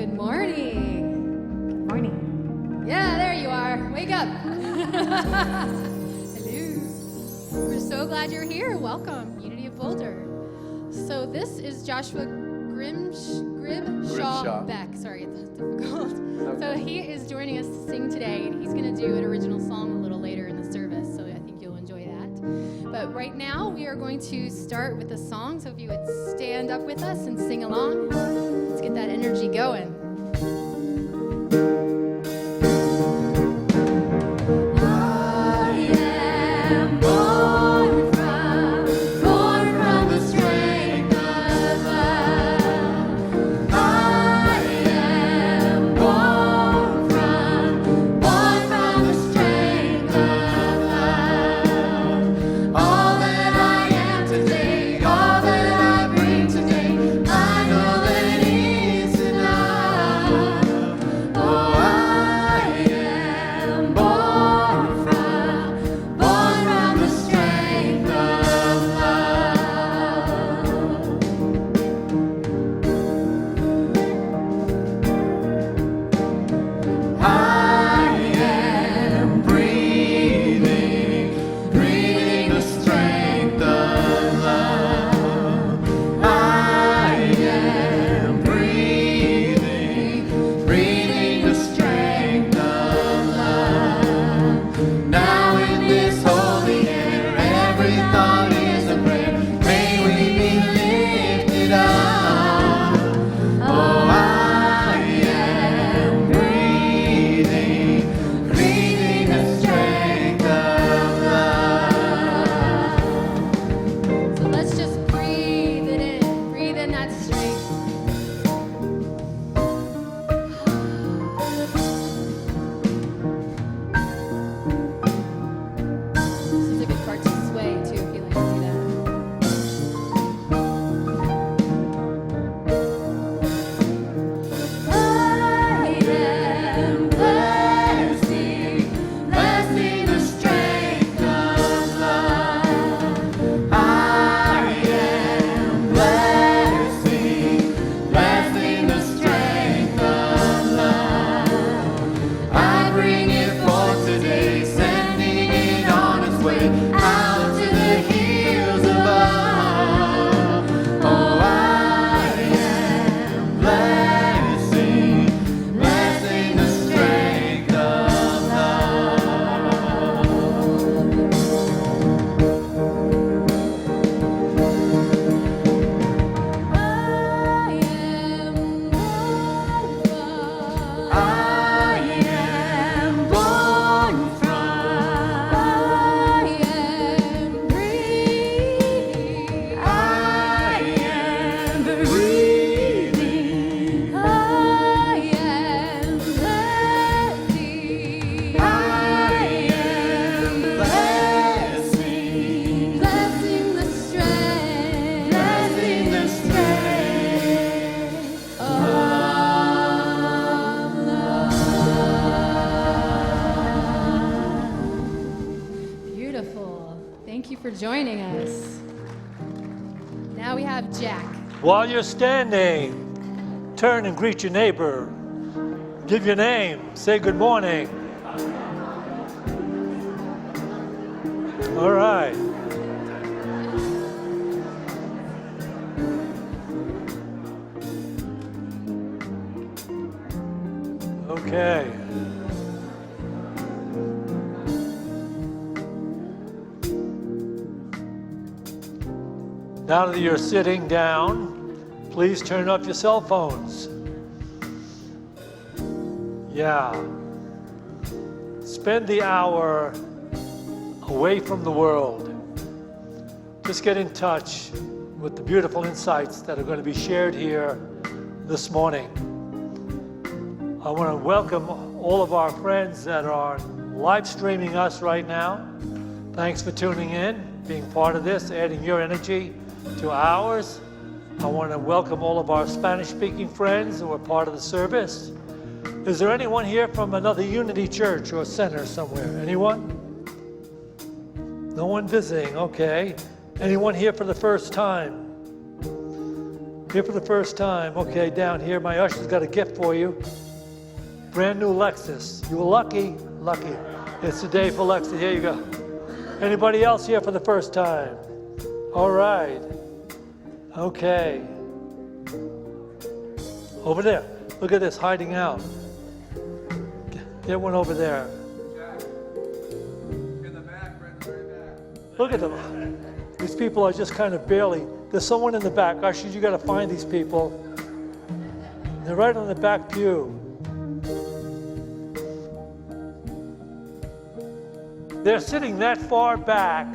Good morning. Good morning. Yeah, there you are. Wake up. Hello. We're so glad you're here. Welcome, Unity of Boulder. So this is Joshua Grimshaw Beck. Sorry, it's difficult. Okay. So he is joining us to sing today, and he's going to do an original song a little later in the service, so I think you'll enjoy that. But right now, we are going to start with a song, so if you would stand up with us and sing along, let's get that energy going. Joining us. Now we have Jack. While you're standing, turn and greet your neighbor. Give your name. Say good morning. All right. Okay. Now that you're sitting down, please turn off your cell phones. Yeah. Spend the hour away from the world. Just get in touch with the beautiful insights that are going to be shared here this morning. I want to welcome all of our friends that are live streaming us right now. Thanks for tuning in, being part of this, adding your energy to ours. I want to welcome all of our Spanish-speaking friends who are part of the service. Is there anyone here from another Unity church or center somewhere? Anyone? No one visiting, okay. Anyone here for the first time? Here for the first time. Okay, down here, my usher's got a gift for you. Brand new Lexus. You were lucky. Lucky. It's the day for Lexus. Here you go. Anybody else here for the first time? All right. Okay. Over there. Look at this, hiding out. Get one over there. In the back, right in the very back. Look at them. These people are just kind of barely. There's someone in the back. Ushers, you got to find these people. They're right on the back pew. They're sitting that far back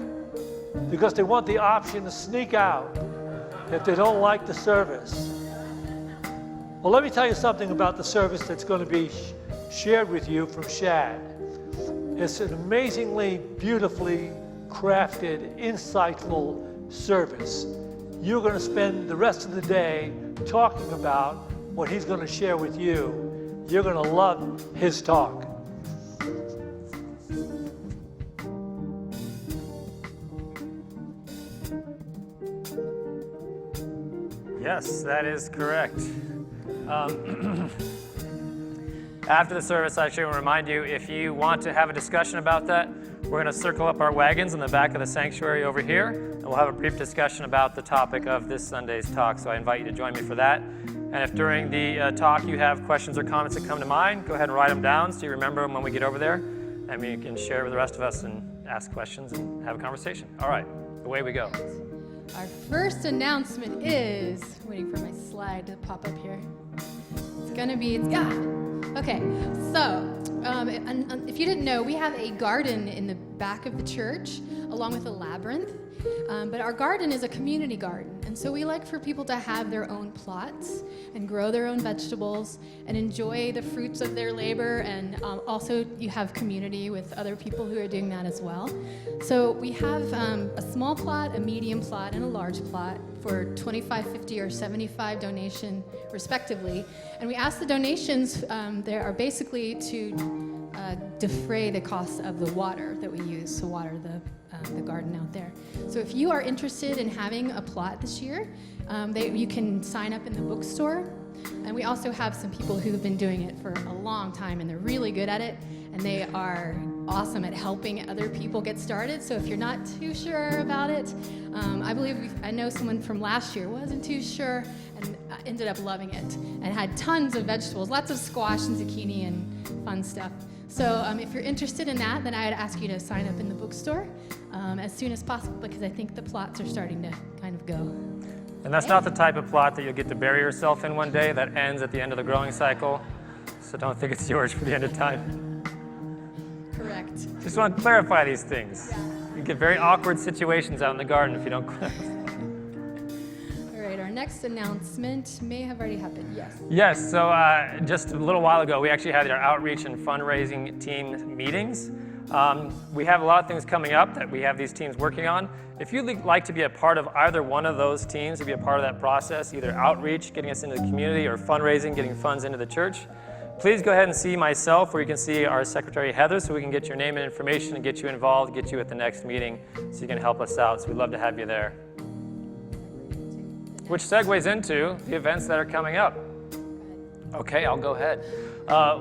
because they want the option to sneak out if they don't like the service. Well, let me tell you something about the service that's going to be shared with you from Shad. It's an amazingly, beautifully crafted, insightful service. You're going to spend the rest of the day talking about what he's going to share with you. You're going to love his talk. Yes, that is correct. After the service, I actually want to remind you, if you want to have a discussion about that, we're going to circle up our wagons in the back of the sanctuary over here, and we'll have a brief discussion about the topic of this Sunday's talk, so I invite you to join me for that. And if during the talk you have questions or comments that come to mind, go ahead and write them down so you remember them when we get over there, and you can share with the rest of us and ask questions and have a conversation. All right, away we go. Our first announcement is, waiting for my slide to pop up here. Okay, so if you didn't know, we have a garden in the back of the church along with a labyrinth. But our garden is a community garden, and so we like for people to have their own plots and grow their own vegetables and enjoy the fruits of their labor, and also you have community with other people who are doing that as well. So we have a small plot, a medium plot, and a large plot for $25, $50, or $75 donation respectively, and we ask the donations there are basically to defray the cost of the water that we use to water the garden out there. So if you are interested in having a plot this year, you can sign up in the bookstore. And we also have some people who have been doing it for a long time, and they're really good at it, and they are awesome at helping other people get started. So if you're not too sure about it, I know someone from last year wasn't too sure and ended up loving it and had tons of vegetables, lots of squash and zucchini and fun stuff. So if you're interested in that, then I would ask you to sign up in the bookstore as soon as possible, because I think the plots are starting to kind of go. And that's not the type of plot that you'll get to bury yourself in one day. That ends at the end of the growing cycle. So don't think it's yours for the end of time. Correct. Just want to clarify these things. You get very awkward situations out in the garden if you don't clarify. All right, our next announcement may have already happened. Yes. Yes, so just a little while ago, we actually had our outreach and fundraising team meetings. We have a lot of things coming up that we have these teams working on. If you'd like to be a part of either one of those teams, to be a part of that process, either outreach, getting us into the community, or fundraising, getting funds into the church, please go ahead and see myself, or you can see our Secretary Heather, so we can get your name and information and get you involved, get you at the next meeting, so you can help us out. So we'd love to have you there. Which segues into the events that are coming up. Okay, I'll go ahead.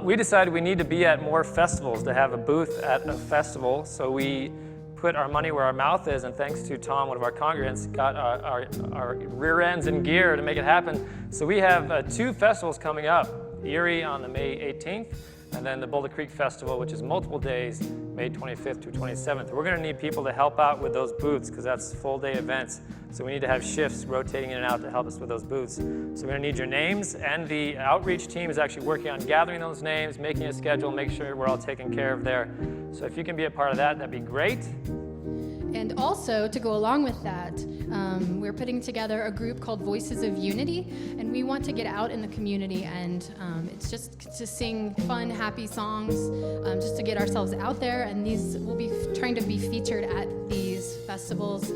We decided we need to be at more festivals, to have a booth at a festival, so we put our money where our mouth is, and thanks to Tom, one of our congregants, got our rear ends in gear to make it happen. So we have 2 festivals coming up, Erie on the May 18th, and then the Boulder Creek Festival, which is multiple days, May 25th through 27th. We're going to need people to help out with those booths, because that's full-day events. So we need to have shifts rotating in and out to help us with those booths. So we're going to need your names, and the outreach team is actually working on gathering those names, making a schedule, make sure we're all taken care of there. So if you can be a part of that, that'd be great. And also, to go along with that, we're putting together a group called Voices of Unity, and we want to get out in the community, and it's just to sing fun, happy songs, just to get ourselves out there, and these will be trying to be featured at these festivals.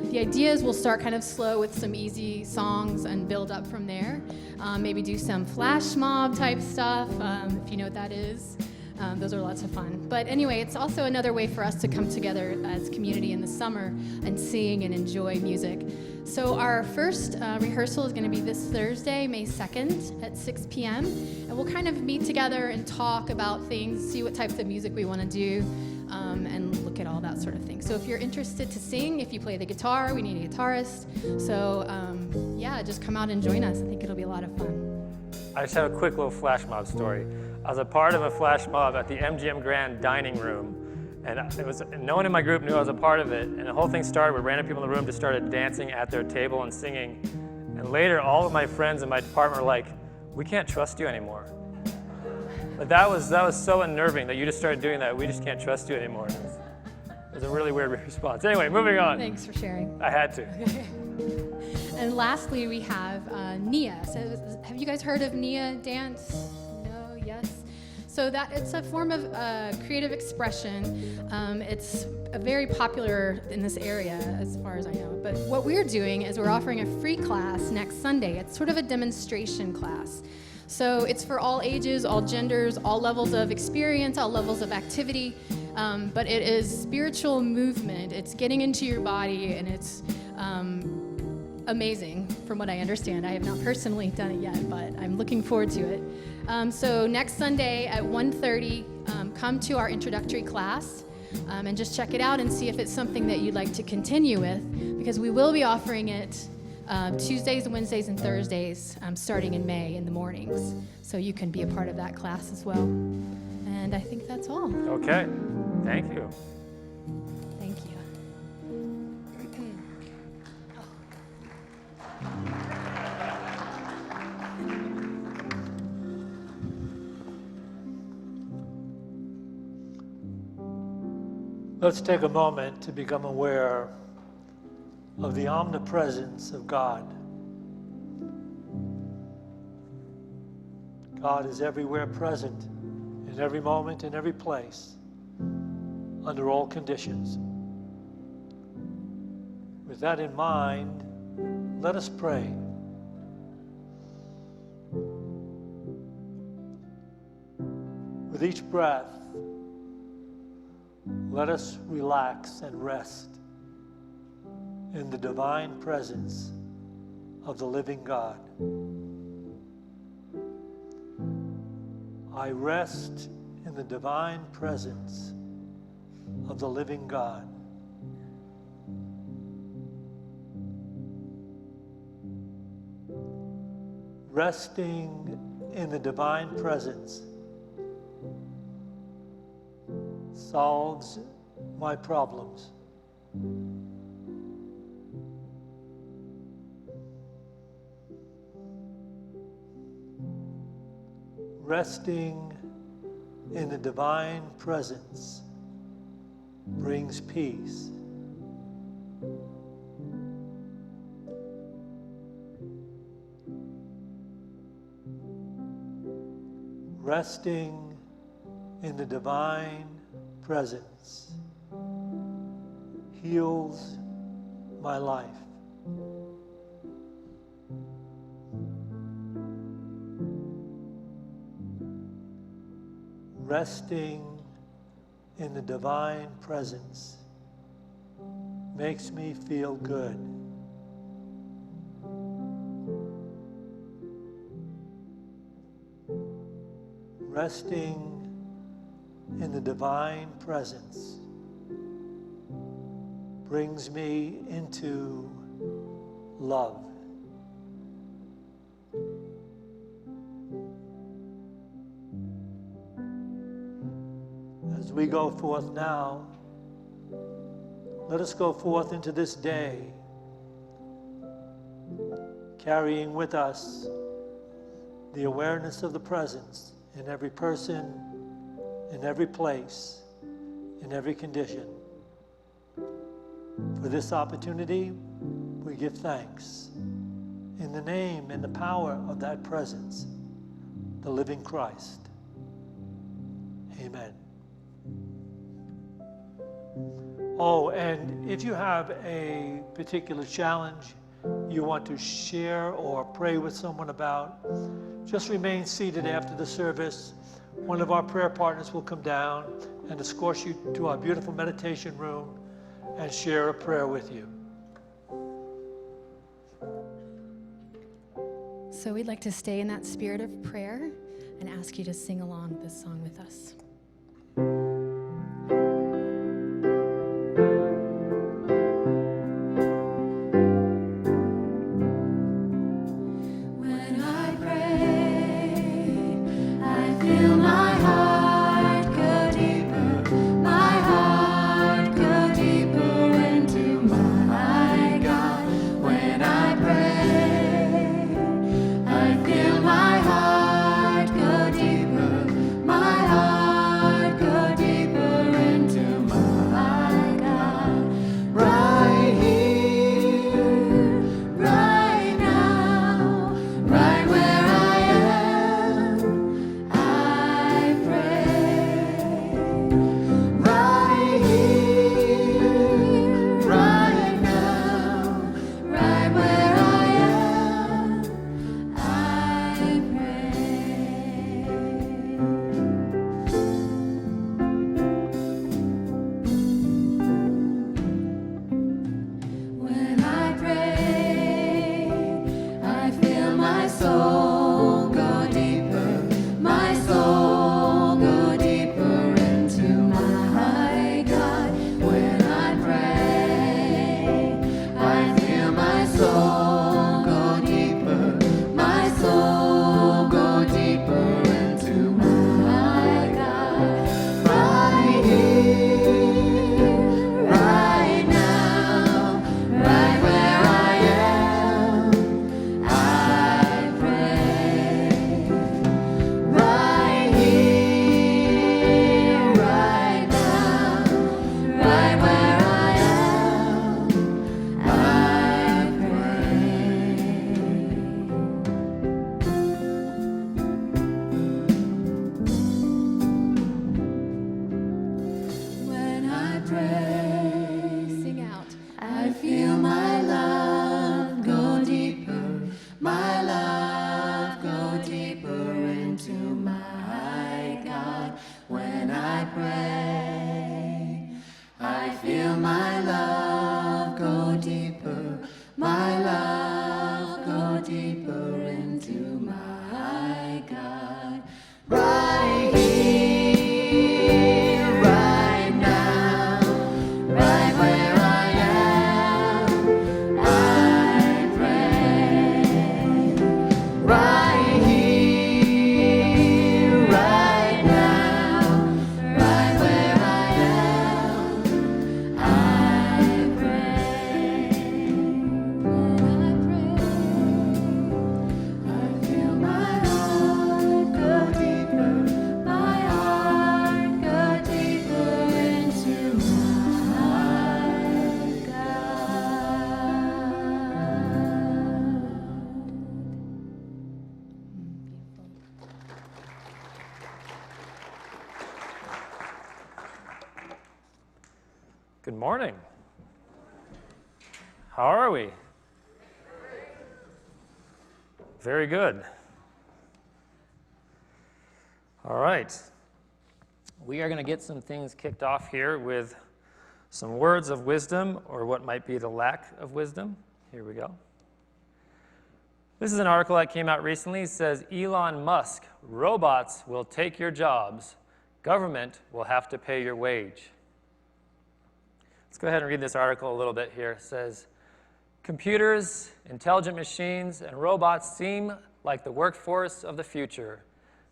The idea is we'll start kind of slow with some easy songs and build up from there. Maybe do some flash mob type stuff, if you know what that is. Those are lots of fun. But anyway, it's also another way for us to come together as community in the summer and sing and enjoy music. So our first rehearsal is going to be this Thursday, May 2nd at 6 p.m. And we'll kind of meet together and talk about things, see what types of music we want to do, and look at all that sort of thing. So if you're interested to sing, if you play the guitar, we need a guitarist. So yeah, just come out and join us. I think it'll be a lot of fun. I just have a quick little flash mob story. I was a part of a flash mob at the MGM Grand dining room, and no one in my group knew I was a part of it, and the whole thing started with random people in the room just started dancing at their table and singing, and later all of my friends in my department were like, "We can't trust you anymore." But that was so unnerving that you just started doing that. We just can't trust you anymore. It was a really weird response. Anyway, moving on. Thanks for sharing. I had to. And lastly, we have Nia. So have you guys heard of Nia dance? No? Yes? So it's a form of creative expression. It's very popular in this area as far as I know. But what we're doing is we're offering a free class next Sunday. It's sort of a demonstration class. So it's for all ages, all genders, all levels of experience, all levels of activity. But it is spiritual movement. It's getting into your body, and it's amazing from what I understand. I have not personally done it yet, but I'm looking forward to it. So next Sunday at 1:30, come to our introductory class and just check it out and see if it's something that you'd like to continue with, because we will be offering it Tuesdays, Wednesdays, and Thursdays starting in May in the mornings. So you can be a part of that class as well. And I think that's all. Okay, thank you. Thank you. Let's take a moment to become aware of the omnipresence of God. God is everywhere present, in every moment, in every place, under all conditions. With that in mind, let us pray. With each breath, let us relax and rest in the divine presence of the living God. I rest in the divine presence of the living God. Resting in the divine presence solves my problems. Resting in the divine presence brings peace. Resting in the divine presence heals my life. Resting in the divine presence makes me feel good. Resting in the divine presence brings me into love. As we go forth now, let us go forth into this day, carrying with us the awareness of the presence in every person, in every place, in every condition. For this opportunity, we give thanks in the name and the power of that presence, the living Christ. Amen. Oh, and if you have a particular challenge you want to share or pray with someone about, just remain seated after the service. One of our prayer partners will come down and escort you to our beautiful meditation room and share a prayer with you. So we'd like to stay in that spirit of prayer and ask you to sing along this song with us. Good morning. How are we? Very good. All right. We are going to get some things kicked off here with some words of wisdom, or what might be the lack of wisdom. Here we go. This is an article that came out recently. It says, Elon Musk, robots will take your jobs. Government will have to pay your wage. Let's go ahead and read this article a little bit here. It says, computers, intelligent machines, and robots seem like the workforce of the future.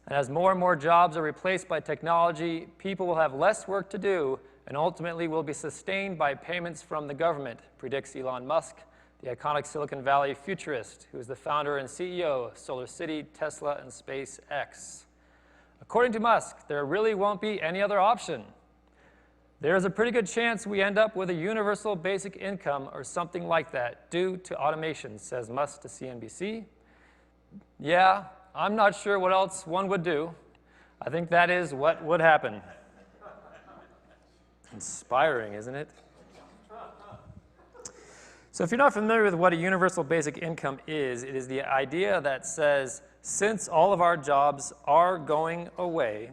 And as more and more jobs are replaced by technology, people will have less work to do and ultimately will be sustained by payments from the government, predicts Elon Musk, the iconic Silicon Valley futurist, who is the founder and CEO of Solar City, Tesla, and SpaceX. According to Musk, there really won't be any other option. There's a pretty good chance we end up with a universal basic income or something like that due to automation, says Musk to CNBC. Yeah, I'm not sure what else one would do. I think that is what would happen. Inspiring, isn't it? So if you're not familiar with what a universal basic income is, it is the idea that says since all of our jobs are going away,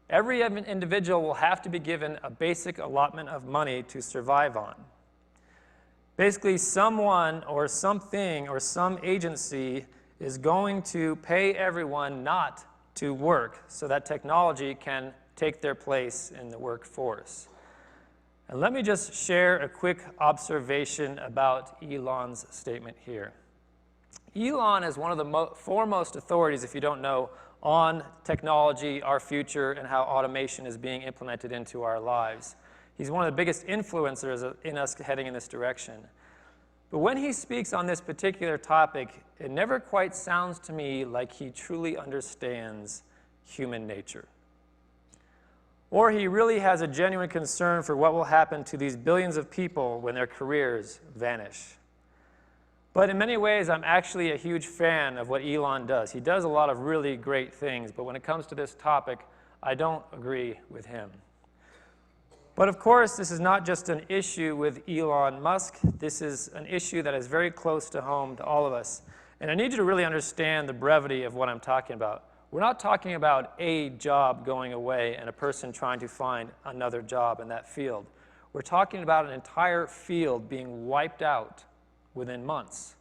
every individual will have to be given a basic allotment of money to survive on. Basically, someone or something or some agency is going to pay everyone not to work so that technology can take their place in the workforce. And let me just share a quick observation about Elon's statement here. Elon is one of the foremost authorities, if you don't know, on technology, our future, and how automation is being implemented into our lives. He's one of the biggest influencers in us heading in this direction. But when he speaks on this particular topic, it never quite sounds to me like he truly understands human nature. Or he really has a genuine concern for what will happen to these billions of people when their careers vanish. But in many ways, I'm actually a huge fan of what Elon does. He does a lot of really great things, but when it comes to this topic, I don't agree with him. But of course, this is not just an issue with Elon Musk. This is an issue that is very close to home to all of us. And I need you to really understand the brevity of what I'm talking about. We're not talking about a job going away and a person trying to find another job in that field. We're talking about an entire field being wiped out within months.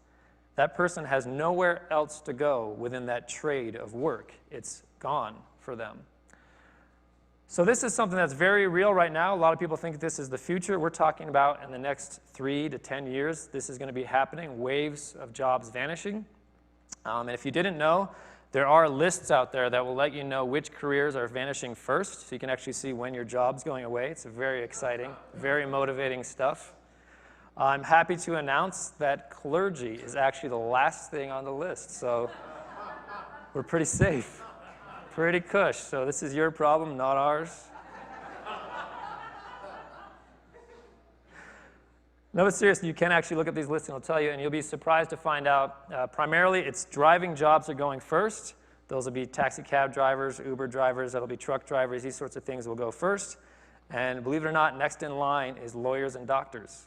That person has nowhere else to go within that trade of work. It's gone for them. So this is something that's very real right now. A lot of people think this is the future. We're talking about in the next 3 to 10 years, this is going to be happening, waves of jobs vanishing. And if you didn't know, there are lists out there that will let you know which careers are vanishing first, so you can actually see when your job's going away. It's very exciting, very motivating stuff. I'm happy to announce that clergy is actually the last thing on the list, so we're pretty safe, pretty cush. So this is your problem, not ours. No, but seriously, you can actually look at these lists and it'll tell you, and you'll be surprised to find out, primarily it's driving jobs are going first. Those will be taxi cab drivers, Uber drivers, that'll be truck drivers, these sorts of things will go first. And believe it or not, next in line is lawyers and doctors.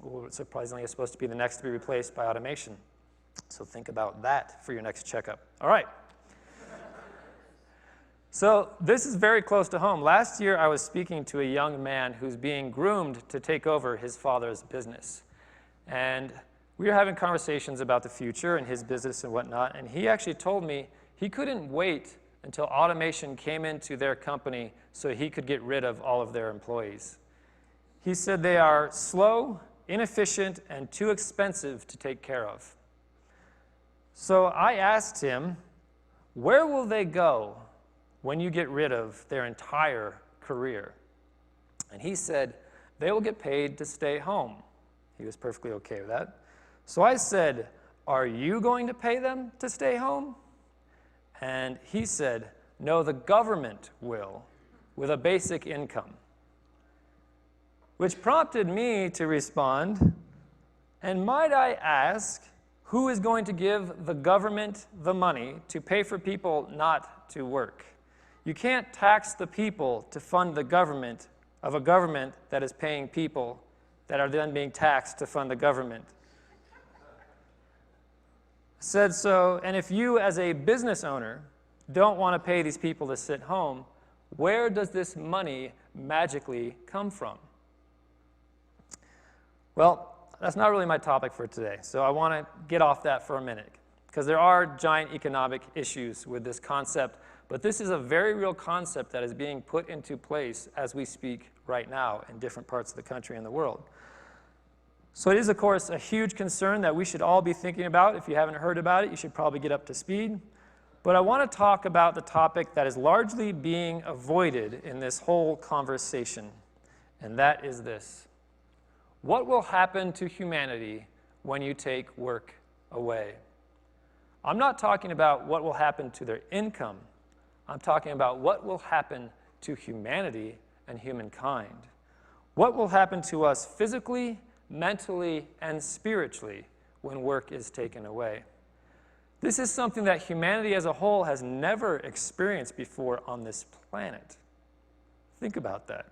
Who surprisingly is supposed to be the next to be replaced by automation. So think about that for your next checkup. All right. So this is very close to home. Last year, I was speaking to a young man who's being groomed to take over his father's business. And we were having conversations about the future and his business and whatnot, and he actually told me he couldn't wait until automation came into their company so he could get rid of all of their employees. He said they are slow, inefficient, and too expensive to take care of. So I asked him, where will they go when you get rid of their entire career? And he said, they will get paid to stay home. He was perfectly okay with that. So I said, are you going to pay them to stay home? And he said, no, the government will, with a basic income. Which prompted me to respond, and might I ask, who is going to give the government the money to pay for people not to work? You can't tax the people to fund the government of a government that is paying people that are then being taxed to fund the government. Said so, and if you as a business owner don't want to pay these people to sit home, where does this money magically come from? Well, that's not really my topic for today, so I want to get off that for a minute, because there are giant economic issues with this concept, but this is a very real concept that is being put into place as we speak right now in different parts of the country and the world. So it is, of course, a huge concern that we should all be thinking about. If you haven't heard about it, you should probably get up to speed. But I want to talk about the topic that is largely being avoided in this whole conversation, and that is this. What will happen to humanity when you take work away? I'm not talking about what will happen to their income. I'm talking about what will happen to humanity and humankind. What will happen to us physically, mentally, and spiritually when work is taken away? This is something that humanity as a whole has never experienced before on this planet. Think about that.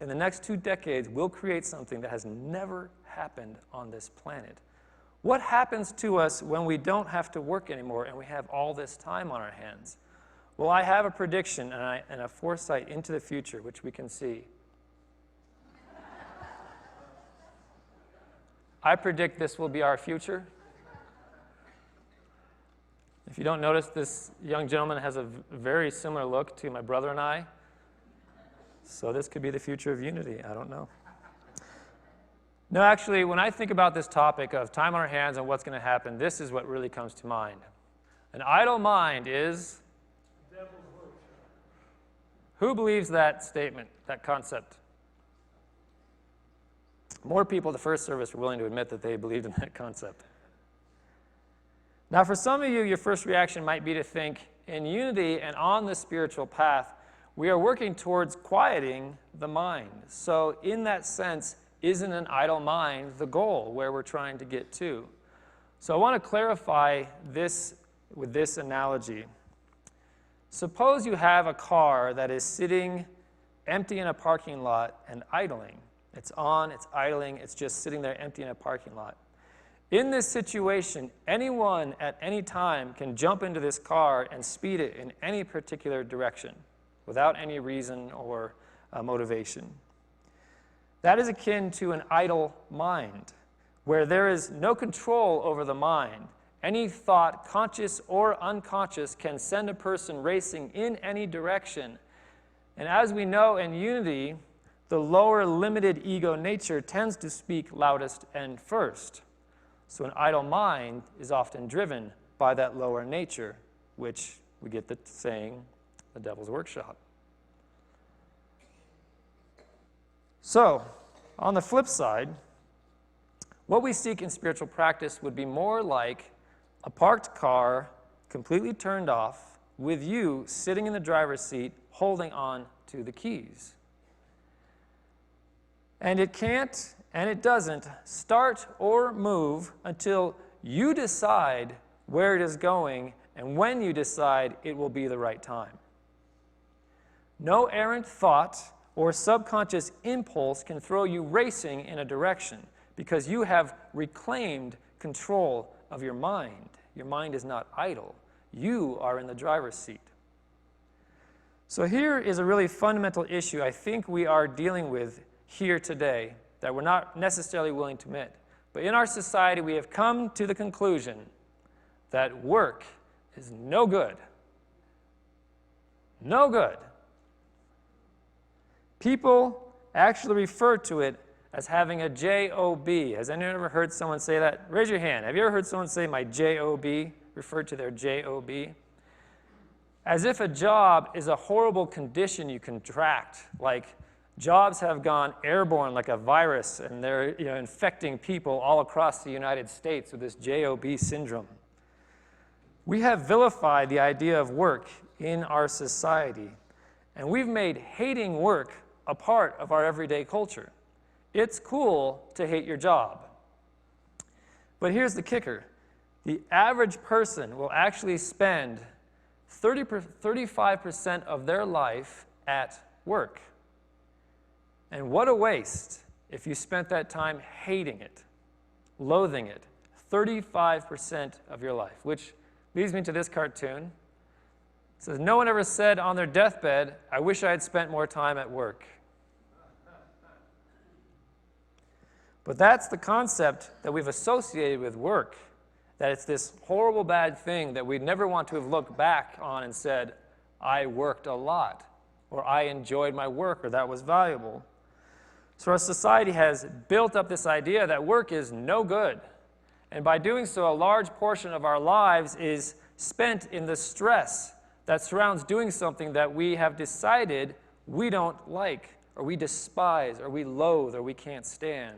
In the next 2 decades, we'll create something that has never happened on this planet. What happens to us when we don't have to work anymore and we have all this time on our hands? Well, I have a prediction and a foresight into the future, which we can see. I predict this will be our future. If you don't notice, this young gentleman has a very similar look to my brother and I. So this could be the future of Unity. I don't know. No, actually, when I think about this topic of time on our hands and what's going to happen, this is what really comes to mind. An idle mind is... Who believes that statement, that concept? More people at the first service were willing to admit that they believed in that concept. Now, for some of you, your first reaction might be to think, in Unity and on the spiritual path, we are working towards quieting the mind. So in that sense, isn't an idle mind the goal where we're trying to get to? So I want to clarify this with this analogy. Suppose you have a car that is sitting empty in a parking lot and idling. It's on, it's idling, it's just sitting there empty in a parking lot. In this situation, anyone at any time can jump into this car and speed it in any particular direction without any reason or motivation. That is akin to an idle mind, where there is no control over the mind. Any thought, conscious or unconscious, can send a person racing in any direction. And as we know in Unity, the lower limited ego nature tends to speak loudest and first. So an idle mind is often driven by that lower nature, which we get the saying, the devil's workshop. So, on the flip side, what we seek in spiritual practice would be more like a parked car, completely turned off, with you sitting in the driver's seat, holding on to the keys. And it can't, and it doesn't, start or move until you decide where it is going, and when you decide it will be the right time. No errant thought or subconscious impulse can throw you racing in a direction, because you have reclaimed control of your mind. Your mind is not idle. You are in the driver's seat. So here is a really fundamental issue I think we are dealing with here today that we're not necessarily willing to admit. But in our society, we have come to the conclusion that work is no good. No good. People actually refer to it as having a J-O-B. Has anyone ever heard someone say that? Raise your hand. Have you ever heard someone say my J-O-B, referred to their J-O-B? As if a job is a horrible condition you contract, like jobs have gone airborne like a virus, and they're infecting people all across the United States with this J-O-B syndrome. We have vilified the idea of work in our society, and we've made hating work a part of our everyday culture. It's cool to hate your job. But here's the kicker. The average person will actually spend 35% of their life at work. And what a waste if you spent that time hating it, loathing it. 35% of your life, which leads me to this cartoon. It says, no one ever said on their deathbed, I wish I had spent more time at work. But that's the concept that we've associated with work, that it's this horrible bad thing that we'd never want to have looked back on and said, I worked a lot, or I enjoyed my work, or that was valuable. So our society has built up this idea that work is no good. And by doing so, a large portion of our lives is spent in the stress that surrounds doing something that we have decided we don't like, or we despise, or we loathe, or we can't stand.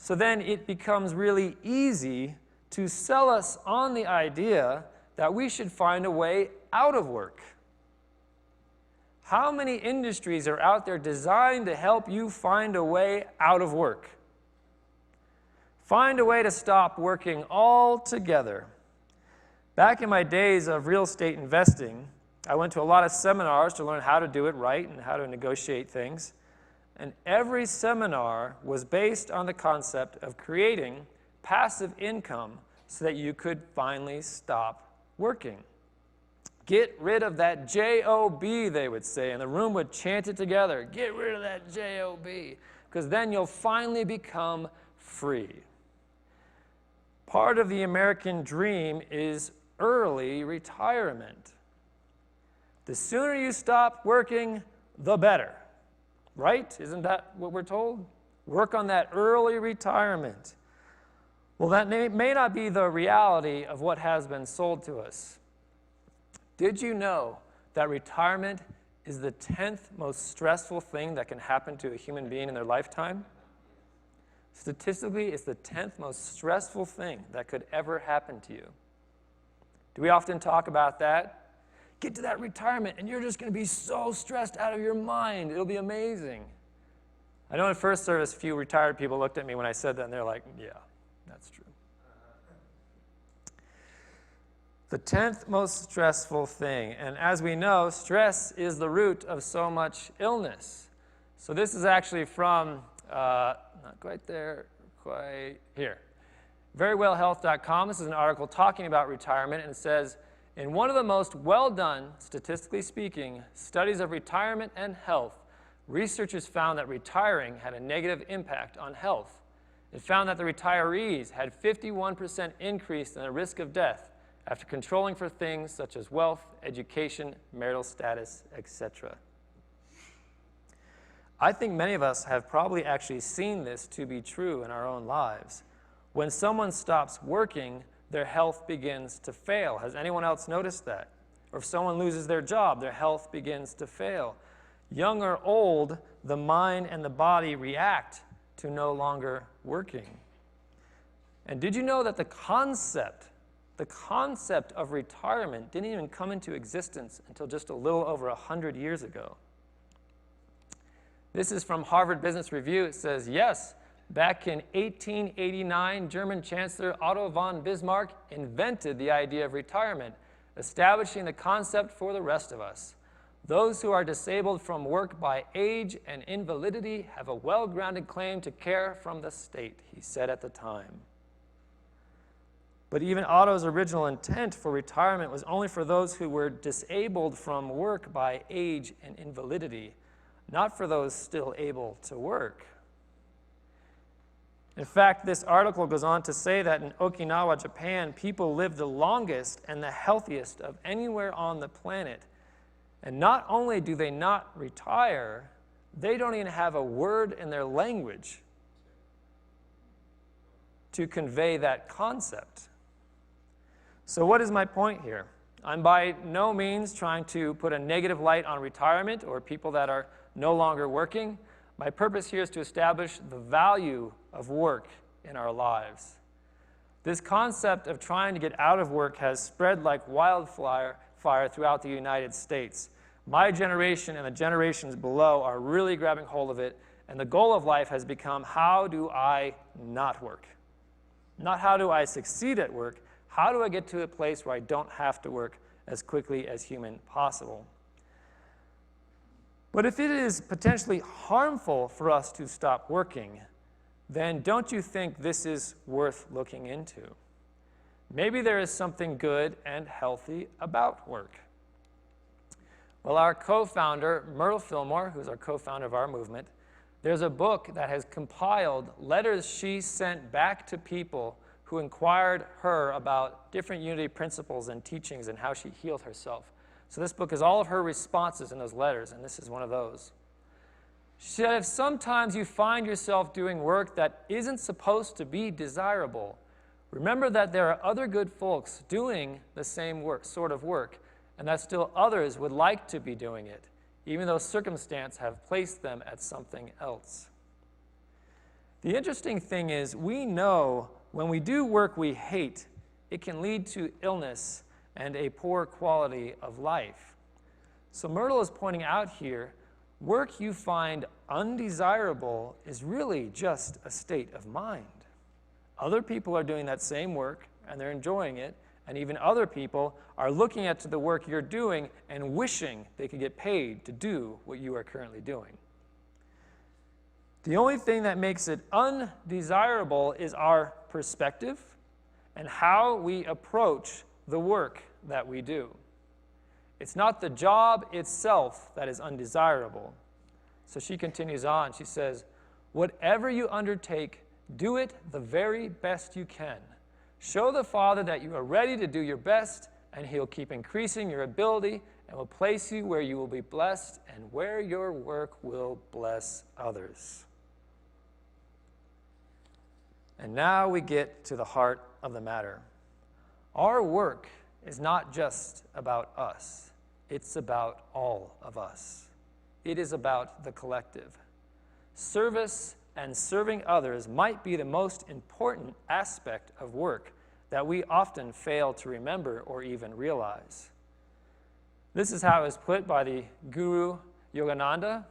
So then it becomes really easy to sell us on the idea that we should find a way out of work. How many industries are out there designed to help you find a way out of work? Find a way to stop working altogether. Back in my days of real estate investing, I went to a lot of seminars to learn how to do it right and how to negotiate things. And every seminar was based on the concept of creating passive income so that you could finally stop working. Get rid of that J-O-B, they would say, and the room would chant it together. Get rid of that J-O-B, because then you'll finally become free. Part of the American dream is early retirement. The sooner you stop working, the better. Right? Isn't that what we're told? Work on that early retirement. Well, that may not be the reality of what has been sold to us. Did you know that retirement is the 10th most stressful thing that can happen to a human being in their lifetime? Statistically, it's the 10th most stressful thing that could ever happen to you. Do we often talk about that? Get to that retirement, and you're just going to be so stressed out of your mind. It'll be amazing. I know in first service, a few retired people looked at me when I said that, and they're like, yeah, that's true. The 10th most stressful thing. And as we know, stress is the root of so much illness. So this is actually from, not quite there, quite here. verywellhealth.com. This is an article talking about retirement, and it says, in one of the most well-done, statistically speaking, studies of retirement and health, researchers found that retiring had a negative impact on health. It found that the retirees had 51% increase in the risk of death after controlling for things such as wealth, education, marital status, etc. I think many of us have probably actually seen this to be true in our own lives. When someone stops working, their health begins to fail. Has anyone else noticed that? Or if someone loses their job, their health begins to fail. Young or old, the mind and the body react to no longer working. And did you know that the concept of retirement didn't even come into existence until just a little over 100 years ago? This is from Harvard Business Review. It says, yes, back in 1889, German Chancellor Otto von Bismarck invented the idea of retirement, establishing the concept for the rest of us. Those who are disabled from work by age and invalidity have a well-grounded claim to care from the state, he said at the time. But even Otto's original intent for retirement was only for those who were disabled from work by age and invalidity, not for those still able to work. In fact, this article goes on to say that in Okinawa, Japan, people live the longest and the healthiest of anywhere on the planet. And not only do they not retire, they don't even have a word in their language to convey that concept. So what is my point here? I'm by no means trying to put a negative light on retirement or people that are no longer working. My purpose here is to establish the value of work in our lives. This concept of trying to get out of work has spread like wildfire throughout the United States. My generation and the generations below are really grabbing hold of it, and the goal of life has become, how do I not work? Not how do I succeed at work, how do I get to a place where I don't have to work as quickly as human possible? But if it is potentially harmful for us to stop working, then don't you think this is worth looking into? Maybe there is something good and healthy about work. Well, our co-founder, Myrtle Fillmore, who's our co-founder of our movement, there's a book that has compiled letters she sent back to people who inquired her about different Unity principles and teachings and how she healed herself. So this book is all of her responses in those letters, and this is one of those. She said, if sometimes you find yourself doing work that isn't supposed to be desirable, remember that there are other good folks doing the same sort of work, and that still others would like to be doing it, even though circumstance have placed them at something else. The interesting thing is, we know when we do work we hate, it can lead to illness and a poor quality of life. So Myrtle is pointing out here, work you find undesirable is really just a state of mind. Other people are doing that same work, and they're enjoying it, and even other people are looking at the work you're doing and wishing they could get paid to do what you are currently doing. The only thing that makes it undesirable is our perspective and how we approach the work that we do. It's not the job itself that is undesirable. So she continues on. She says, whatever you undertake, do it the very best you can. Show the Father that you are ready to do your best, and He'll keep increasing your ability and will place you where you will be blessed and where your work will bless others. And now we get to the heart of the matter. Our work is not just about us. It's about all of us. It is about the collective. Service and serving others might be the most important aspect of work that we often fail to remember or even realize. This is how it was put by the Guru Yogananda.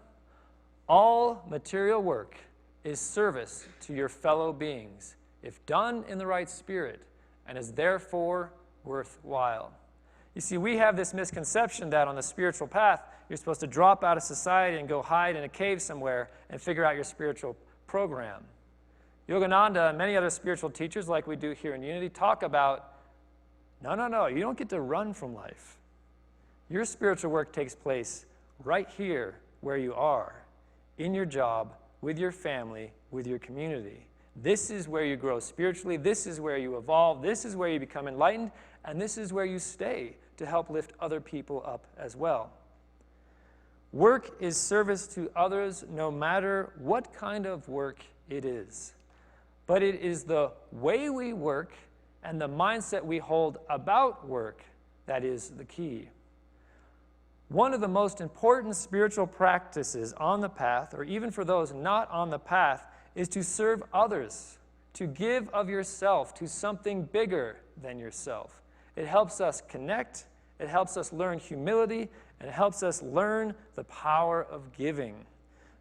All material work is service to your fellow beings, if done in the right spirit, and is therefore worthwhile. You see, we have this misconception that on the spiritual path, you're supposed to drop out of society and go hide in a cave somewhere and figure out your spiritual program. Yogananda and many other spiritual teachers, like we do here in Unity, talk about, no, you don't get to run from life. Your spiritual work takes place right here where you are, in your job, with your family, with your community. This is where you grow spiritually. This is where you evolve. This is where you become enlightened. And this is where you stay to help lift other people up as well. Work is service to others no matter what kind of work it is. But it is the way we work and the mindset we hold about work that is the key. One of the most important spiritual practices on the path, or even for those not on the path, is to serve others, to give of yourself to something bigger than yourself. It helps us connect, it helps us learn humility, and it helps us learn the power of giving.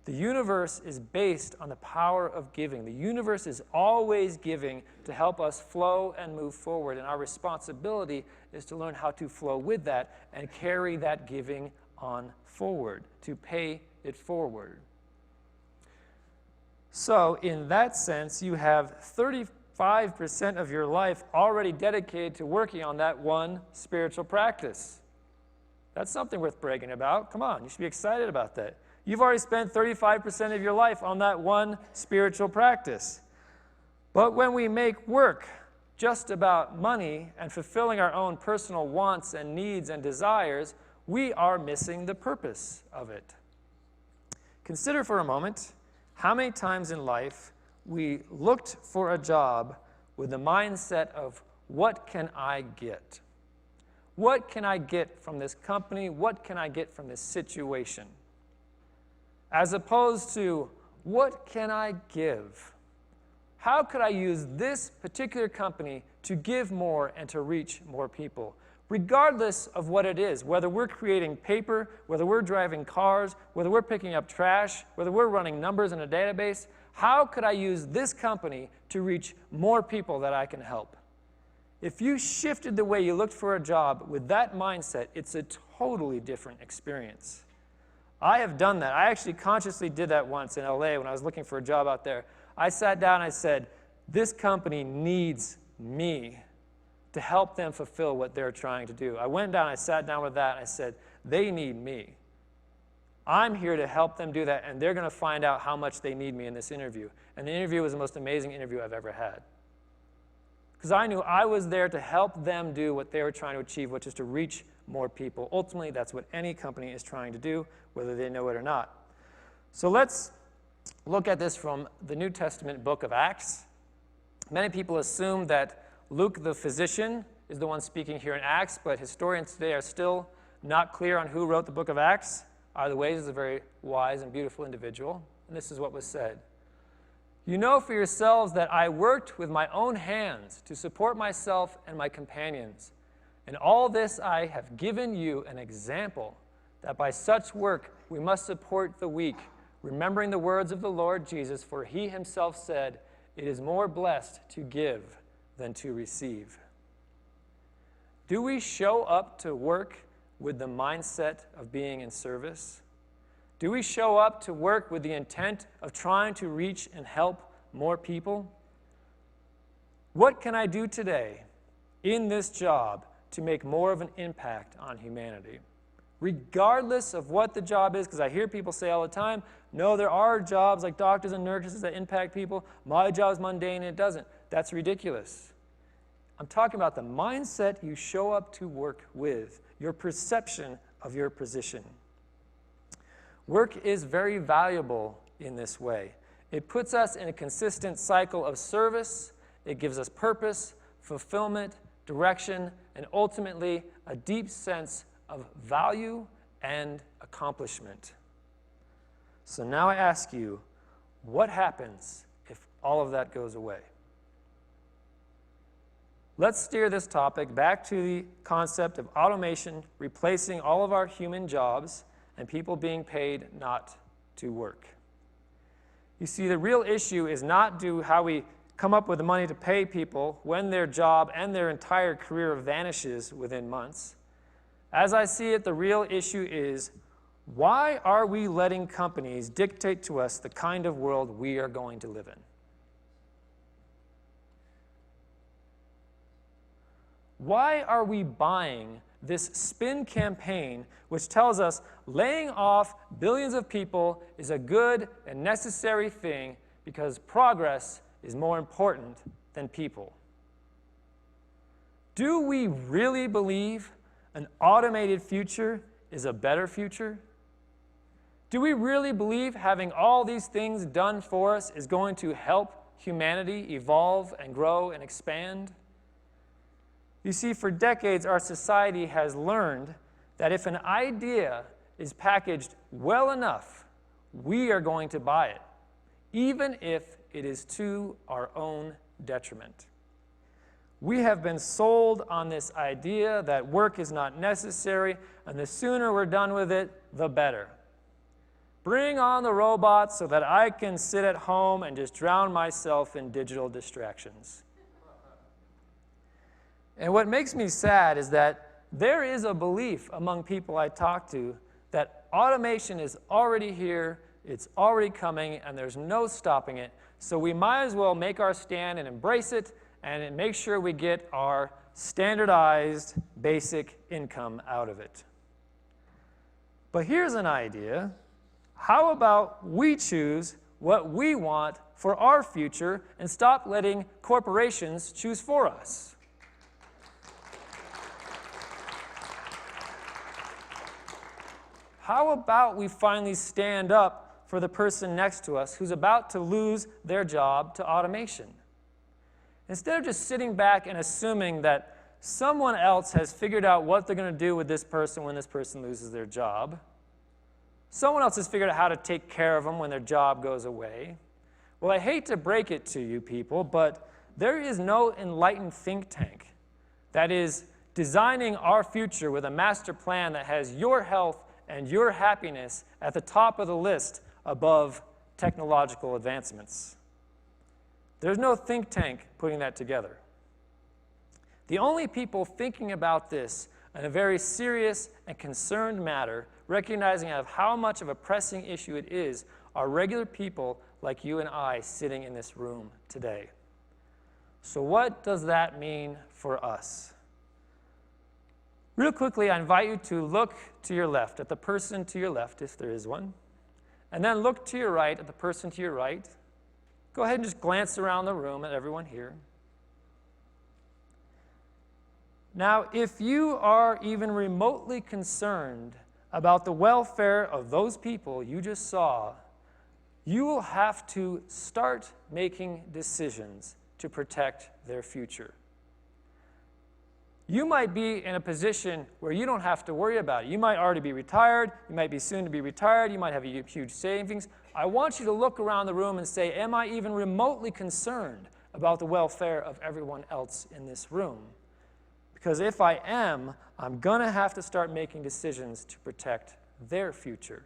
The universe is based on the power of giving. The universe is always giving to help us flow and move forward, and our responsibility is to learn how to flow with that and carry that giving on forward, to pay it forward. So in that sense, you have 35% of your life already dedicated to working on that one spiritual practice. That's something worth bragging about. Come on, you should be excited about that. You've already spent 35% of your life on that one spiritual practice. But when we make work just about money and fulfilling our own personal wants and needs and desires, we are missing the purpose of it. Consider for a moment how many times in life we looked for a job with the mindset of, what can I get? What can I get from this company? What can I get from this situation? As opposed to, what can I give? How could I use this particular company to give more and to reach more people? Regardless of what it is, whether we're creating paper, whether we're driving cars, whether we're picking up trash, whether we're running numbers in a database, how could I use this company to reach more people that I can help? If you shifted the way you looked for a job with that mindset, it's a totally different experience. I have done that. I actually consciously did that once in LA when I was looking for a job out there. I sat down and I said, this company needs me to help them fulfill what they're trying to do. I went down, I sat down with that, and I said, they need me. I'm here to help them do that, and they're going to find out how much they need me in this interview. And the interview was the most amazing interview I've ever had. Because I knew I was there to help them do what they were trying to achieve, which is to reach more people. Ultimately, that's what any company is trying to do, whether they know it or not. So let's look at this from the New Testament book of Acts. Many people assume that Luke the physician is the one speaking here in Acts, but historians today are still not clear on who wrote the book of Acts. Either way, he's a very wise and beautiful individual, and this is what was said. You know for yourselves that I worked with my own hands to support myself and my companions. In all this I have given you an example that by such work we must support the weak, remembering the words of the Lord Jesus, for he himself said, it is more blessed to give than to receive. Do we show up to work with the mindset of being in service? Do we show up to work with the intent of trying to reach and help more people? What can I do today in this job to make more of an impact on humanity? Regardless of what the job is, because I hear people say all the time, no, there are jobs like doctors and nurses that impact people. My job is mundane and it doesn't. That's ridiculous. I'm talking about the mindset you show up to work with, your perception of your position. Work is very valuable in this way. It puts us in a consistent cycle of service. It gives us purpose, fulfillment, direction, and ultimately a deep sense of value and accomplishment. So now I ask you, what happens if all of that goes away? Let's steer this topic back to the concept of automation replacing all of our human jobs and people being paid not to work. You see, the real issue is not how we come up with the money to pay people when their job and their entire career vanishes within months. As I see it, the real issue is, why are we letting companies dictate to us the kind of world we are going to live in? Why are we buying this spin campaign which tells us laying off billions of people is a good and necessary thing because progress is more important than people? Do we really believe an automated future is a better future? Do we really believe having all these things done for us is going to help humanity evolve and grow and expand? You see, for decades, our society has learned that if an idea is packaged well enough, we are going to buy it, even if it is to our own detriment. We have been sold on this idea that work is not necessary, and the sooner we're done with it, the better. Bring on the robots so that I can sit at home and just drown myself in digital distractions. And what makes me sad is that there is a belief among people I talk to that automation is already here, it's already coming, and there's no stopping it. So we might as well make our stand and embrace it and make sure we get our standardized basic income out of it. But here's an idea. How about we choose what we want for our future and stop letting corporations choose for us? How about we finally stand up for the person next to us who's about to lose their job to automation? Instead of just sitting back and assuming that someone else has figured out what they're going to do with this person when this person loses their job, someone else has figured out how to take care of them when their job goes away. Well, I hate to break it to you people, but there is no enlightened think tank that is designing our future with a master plan that has your health and your happiness at the top of the list above technological advancements. There's no think tank putting that together. The only people thinking about this in a very serious and concerned matter, recognizing of how much of a pressing issue it is, are regular people like you and I sitting in this room today. So what does that mean for us? Real quickly, I invite you to look to your left, at the person to your left, if there is one, and then look to your right, at the person to your right. Go ahead and just glance around the room at everyone here. Now, if you are even remotely concerned about the welfare of those people you just saw, you will have to start making decisions to protect their future. You might be in a position where you don't have to worry about it. You might already be retired. You might be soon to be retired. You might have huge savings. I want you to look around the room and say, am I even remotely concerned about the welfare of everyone else in this room? Because if I am, I'm going to have to start making decisions to protect their future.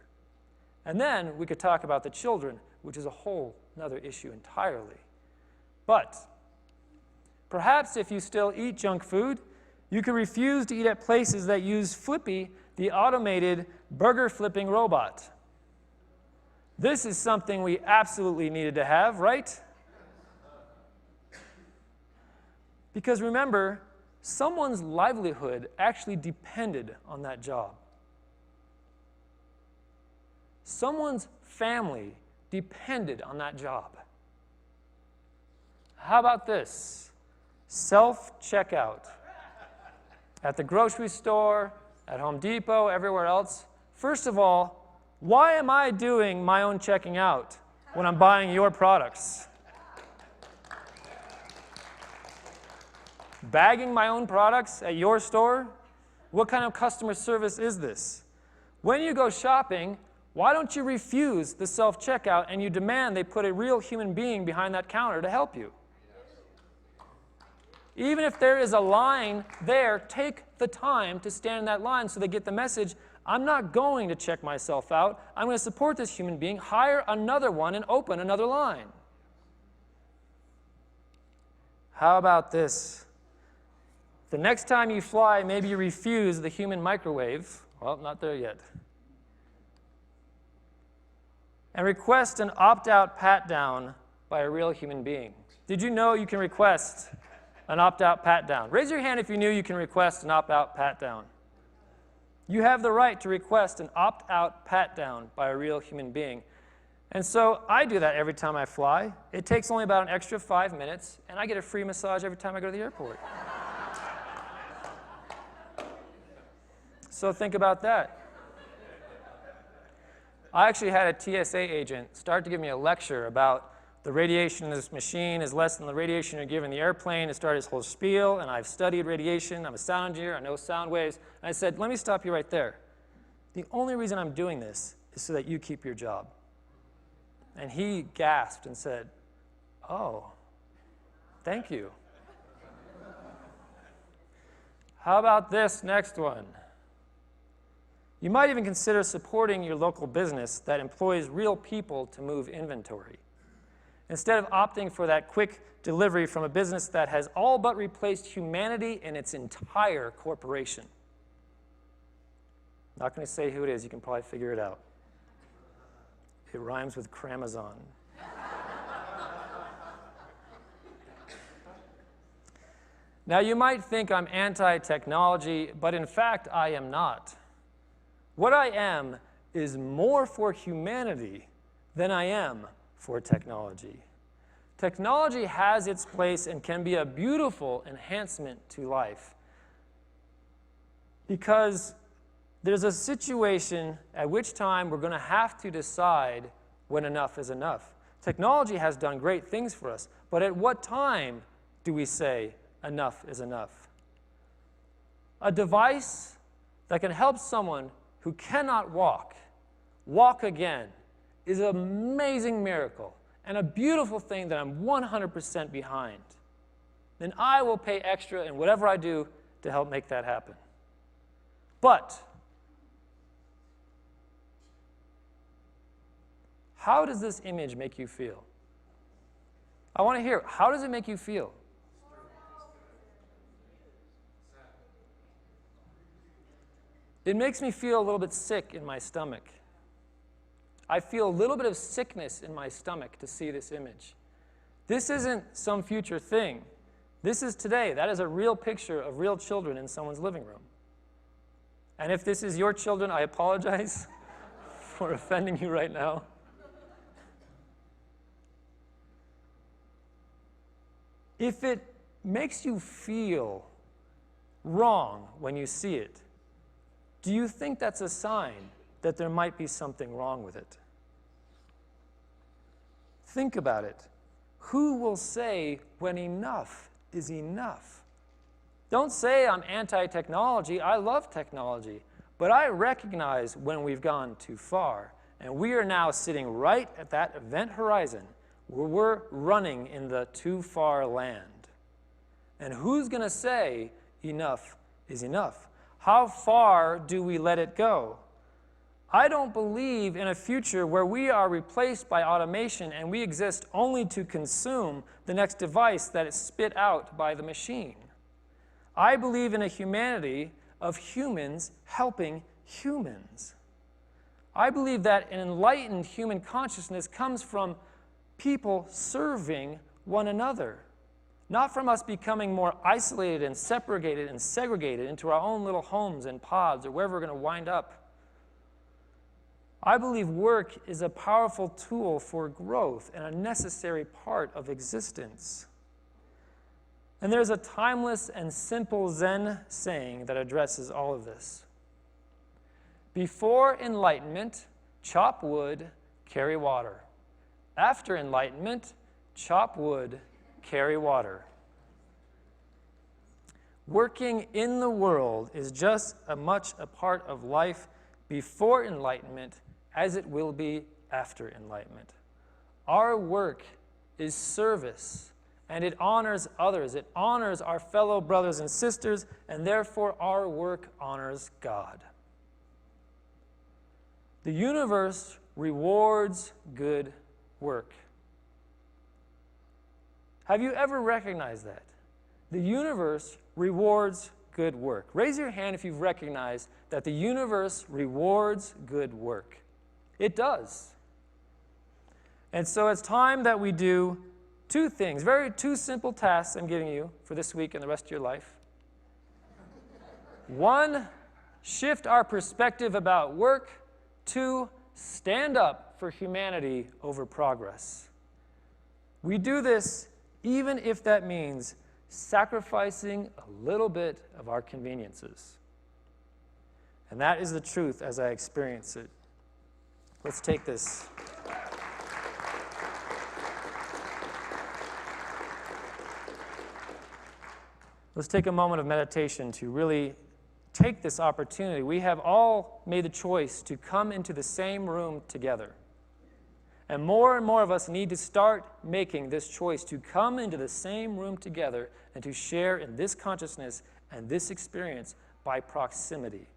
And then we could talk about the children, which is a whole other issue entirely. But perhaps if you still eat junk food, you can refuse to eat at places that use Flippy, the automated burger flipping robot. This is something we absolutely needed to have, right? Because remember, someone's livelihood actually depended on that job. Someone's family depended on that job. How about this? Self-checkout. At the grocery store, at Home Depot, everywhere else. First of all, why am I doing my own checking out when I'm buying your products? Bagging my own products at your store? What kind of customer service is this? When you go shopping, why don't you refuse the self-checkout and you demand they put a real human being behind that counter to help you? Even if there is a line there, take the time to stand in that line so they get the message, I'm not going to check myself out. I'm going to support this human being, hire another one, and open another line. How about this? The next time you fly, maybe you refuse the human microwave. Well, not there yet. And request an opt-out pat-down by a real human being. Did you know you can request an opt-out pat-down? Raise your hand if you knew you can request an opt-out pat-down. You have the right to request an opt-out pat-down by a real human being. And so I do that every time I fly. It takes only about an extra 5 minutes, and I get a free massage every time I go to the airport. So think about that. I actually had a TSA agent start to give me a lecture about the radiation in this machine is less than the radiation you're given the airplane. It started his whole spiel, and I've studied radiation. I'm a sound engineer. I know sound waves. And I said, let me stop you right there. The only reason I'm doing this is so that you keep your job. And he gasped and said, oh, thank you. How about this next one? You might even consider supporting your local business that employs real people to move inventory, instead of opting for that quick delivery from a business that has all but replaced humanity in its entire corporation. Not going to say who it is. You can probably figure it out. It rhymes with Cramazon. Now, you might think I'm anti-technology, but in fact, I am not. What I am is more for humanity than I am for technology. Technology has its place and can be a beautiful enhancement to life, because there's a situation at which time we're going to have to decide when enough is enough. Technology has done great things for us, but at what time do we say enough is enough? A device that can help someone who cannot walk again is an amazing miracle and a beautiful thing that I'm 100% behind. Then I will pay extra in whatever I do to help make that happen. But how does this image make you feel? I want to hear, how does it make you feel? It makes me feel a little bit sick in my stomach. I feel a little bit of sickness in my stomach to see this image. This isn't some future thing. This is today. That is a real picture of real children in someone's living room. And if this is your children, I apologize for offending you right now. If it makes you feel wrong when you see it, do you think that's a sign that there might be something wrong with it? Think about it. Who will say when enough is enough? Don't say I'm anti-technology. I love technology. But I recognize when we've gone too far. And we are now sitting right at that event horizon where we're running in the too far land. And who's going to say enough is enough? How far do we let it go? I don't believe in a future where we are replaced by automation and we exist only to consume the next device that is spit out by the machine. I believe in a humanity of humans helping humans. I believe that an enlightened human consciousness comes from people serving one another, not from us becoming more isolated and separated and segregated into our own little homes and pods or wherever we're going to wind up. I believe work is a powerful tool for growth and a necessary part of existence. And there's a timeless and simple Zen saying that addresses all of this. Before enlightenment, chop wood, carry water. After enlightenment, chop wood, carry water. Working in the world is just as much a part of life before enlightenment as it will be after enlightenment. Our work is service, and it honors others. It honors our fellow brothers and sisters, and therefore our work honors God. The universe rewards good work. Have you ever recognized that? The universe rewards good work. Raise your hand if you've recognized that the universe rewards good work. It does. And so it's time that we do two things, two simple tasks I'm giving you for this week and the rest of your life. One, shift our perspective about work. Two, stand up for humanity over progress. We do this even if that means sacrificing a little bit of our conveniences. And that is the truth as I experience it. Let's take this. Let's take a moment of meditation to really take this opportunity. We have all made the choice to come into the same room together. And more of us need to start making this choice to come into the same room together and to share in this consciousness and this experience by proximity.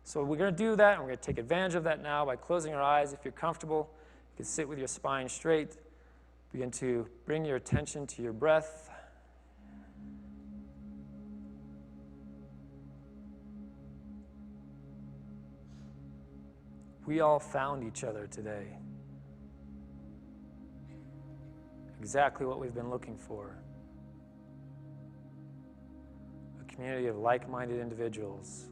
So we're going to do that, and we're going to take advantage of that now by closing our eyes. If you're comfortable, you can sit with your spine straight. Begin to bring your attention to your breath. We all found each other today. Exactly what we've been looking for. A community of like-minded individuals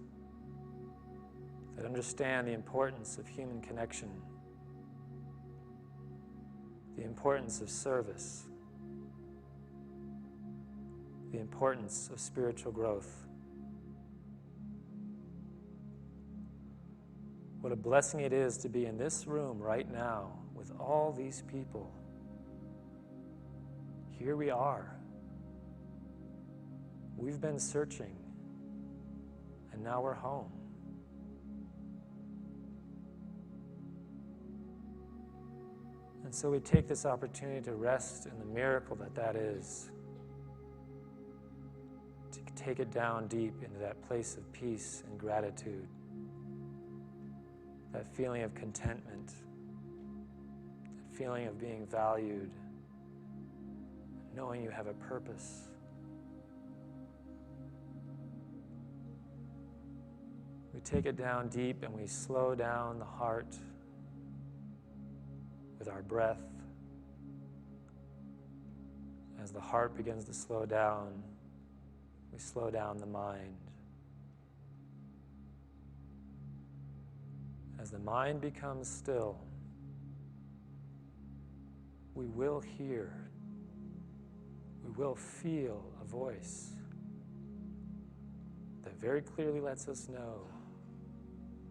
that understand the importance of human connection, the importance of service, the importance of spiritual growth. What a blessing it is to be in this room right now with all these people. Here we are. We've been searching, and now we're home. And so we take this opportunity to rest in the miracle that is, to take it down deep into that place of peace and gratitude, that feeling of contentment, that feeling of being valued, knowing you have a purpose. We take it down deep and we slow down the heart with our breath. As the heart begins to slow down, we slow down the mind. As the mind becomes still, we will hear. We will feel a voice that very clearly lets us know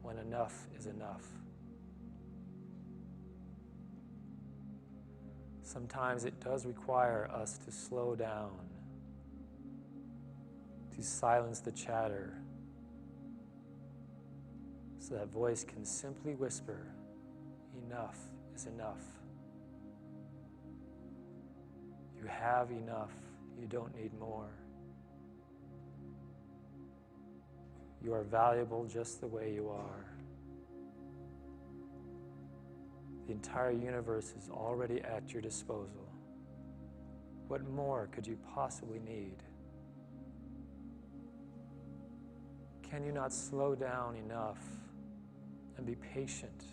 when enough is enough. Sometimes it does require us to slow down, to silence the chatter, so that voice can simply whisper, enough is enough. You have enough. You don't need more. You are valuable just the way you are. The entire universe is already at your disposal. What more could you possibly need? Can you not slow down enough and be patient?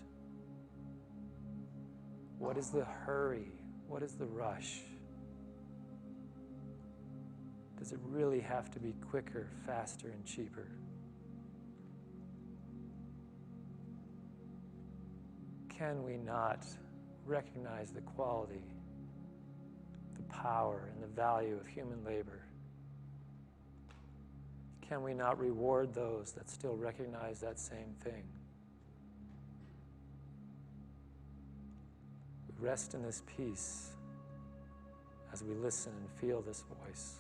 What is the hurry? What is the rush? Does it really have to be quicker, faster, and cheaper? Can we not recognize the quality, the power, and the value of human labor? Can we not reward those that still recognize that same thing? We rest in this peace as we listen and feel this voice.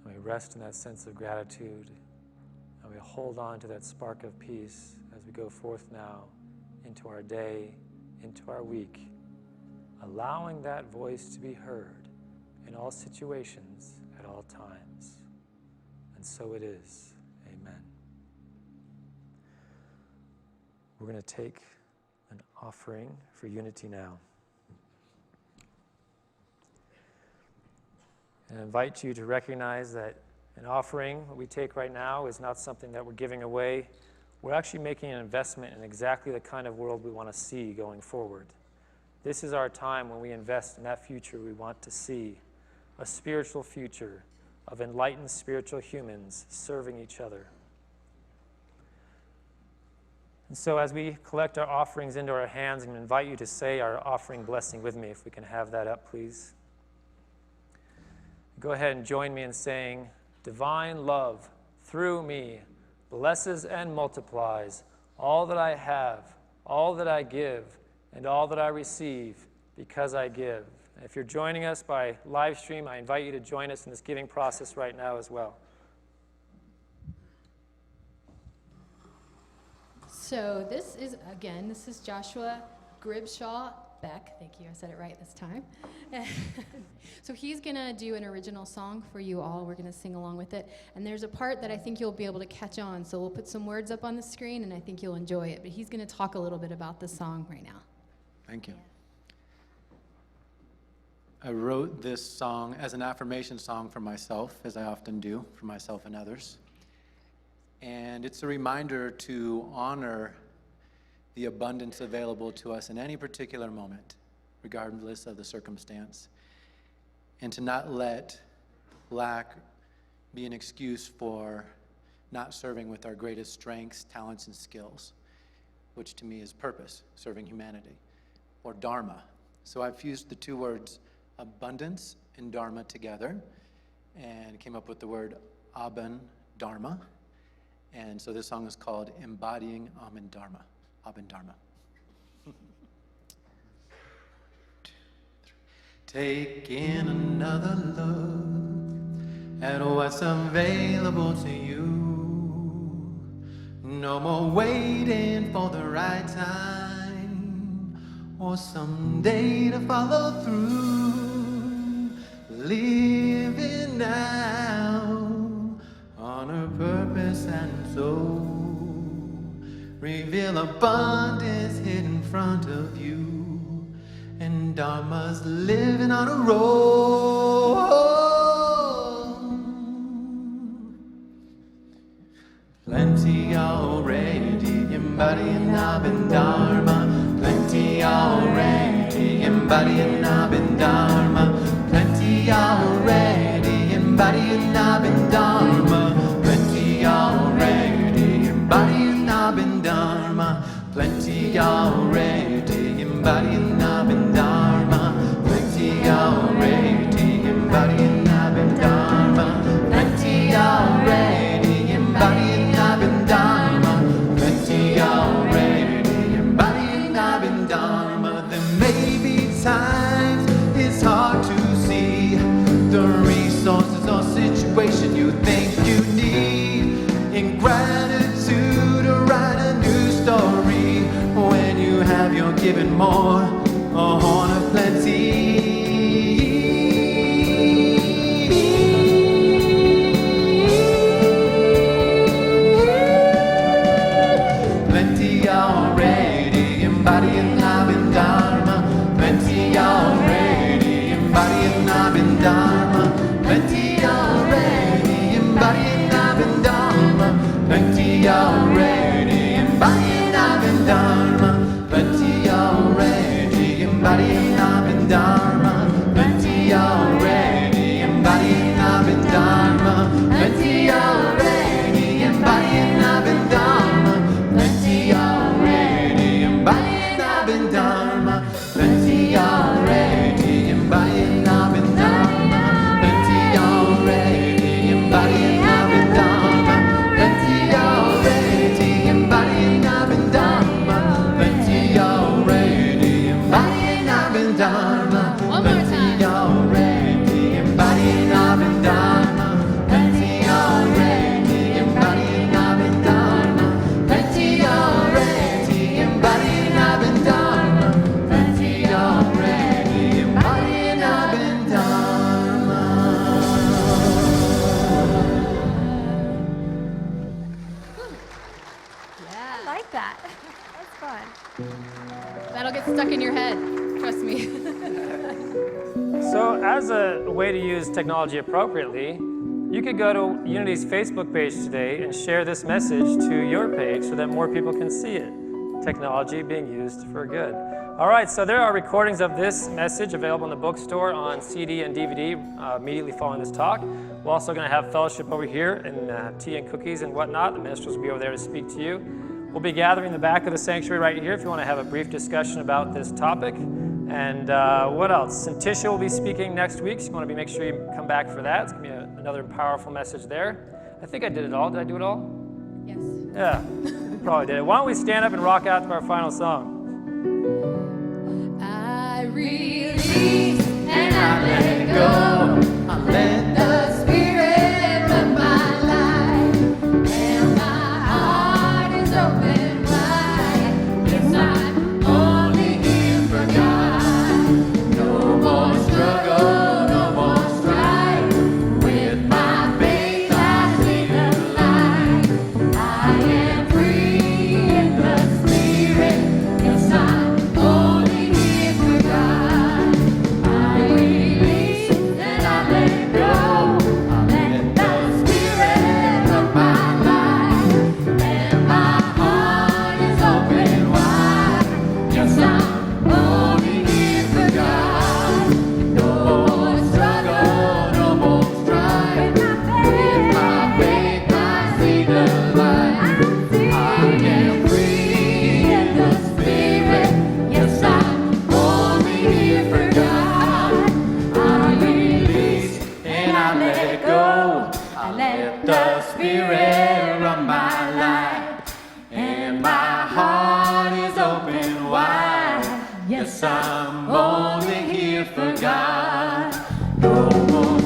And we rest in that sense of gratitude, and we hold on to that spark of peace as we go forth now into our day, into our week, allowing that voice to be heard in all situations at all times. And so it is. Amen. We're going to take an offering for Unity now. And I invite you to recognize that an offering that we take right now is not something that we're giving away. We're actually making an investment in exactly the kind of world we want to see going forward. This is our time when we invest in that future we want to see, a spiritual future of enlightened spiritual humans serving each other. And so as we collect our offerings into our hands, I'm going to invite you to say our offering blessing with me, if we can have that up, please. Go ahead and join me in saying, divine love through me blesses and multiplies all that I have, all that I give, and all that I receive because I give. And if you're joining us by live stream, I invite you to join us in this giving process right now as well. So this is Joshua Gribshaw Beck. Thank you, I said it right this time. So he's going to do an original song for you all. We're going to sing along with it. And there's a part that I think you'll be able to catch on. So we'll put some words up on the screen, and I think you'll enjoy it. But he's going to talk a little bit about the song right now. Thank you. I wrote this song as an affirmation song for myself, as I often do, for myself and others. And it's a reminder to honor the abundance available to us in any particular moment, regardless of the circumstance, and to not let lack be an excuse for not serving with our greatest strengths, talents, and skills, which to me is purpose, serving humanity, or dharma. So I've fused the two words abundance and dharma together and came up with the word Abhan Dharma. And so this song is called Embodying Abhan Dharma. Abhan Dharma. Take in another look at what's available to you. No more waiting for the right time or someday to follow through. Living now on her purpose and soul. Reveal abundance hidden in front of you, and Dharma's living on a roll. Plenty already embodying Abhan Dharma. Plenty already embodying Abhan Dharma. Plenty already embodying Abhan Dharma. Plenty already embodying Abhan Dharma. Plenty already embodying Abhan Dharma. Plenty already embodying Abhan Dharma. Plenty already embodying Abhan Dharma. Plenty already embodying Abhan Dharma. There may be times it's hard to see the resources or situation you think you need. In gratitude more, a horn of plenty. Plenty already, embodying love and dharma. Plenty already, embodying love and dharma. Plenty already, embodying love and dharma. Plenty already, embodying love and dharma. Plenty already, embodying love and dharma. Plenty already, embodying love and dharma. Plenty already, embodying love and dharma. Plenty already, embodying love and dharma. Plenty already, embodying love and dharma. Plenty already, embodying love and dharma. Plenty already, embodying love and dharma. Plenty already, embodying love and dharma. One more time. Plenty already, embodying love and dharma. Plenty already, embodying love and dharma. Plenty already, embodying love and dharma. Plenty already, embodying love and dharma. Yeah. I like that. That's fun. That'll get stuck in your head. Trust me. So as a way to use technology appropriately, you could go to Unity's Facebook page today and share this message to your page so that more people can see it. Technology being used for good. All right, so there are recordings of this message available in the bookstore on CD and DVD immediately following this talk. We're also going to have fellowship over here and tea and cookies and whatnot. The ministers will be over there to speak to you. We'll be gathering in the back of the sanctuary right here if you want to have a brief discussion about this topic. And what else? And Tisha will be speaking next week, so you want to make sure you come back for that. It's going to be another powerful message there. I think I did it all. Did I do it all? Yes. Yeah, you probably did it. Why don't we stand up and rock out to our final song? I release and I let Go, I let the Spirit run my life, and my heart is open wide. Yes, I'm only here for God. no more struggle, no more strife. With my faith I see the light. I am free in the Spirit. Yes, I'm only here for God. I release and I let go. I let the Spirit of my life, and my heart is open wide. Yes, I'm only here for God. No more struggle, no more strife. With my faith I see the light. I am free in the Spirit. Yes, I'm only here for God. I release And I let go. I let The Spirit run my life. And my heart is open wide. Yes, I'm only here for God. No more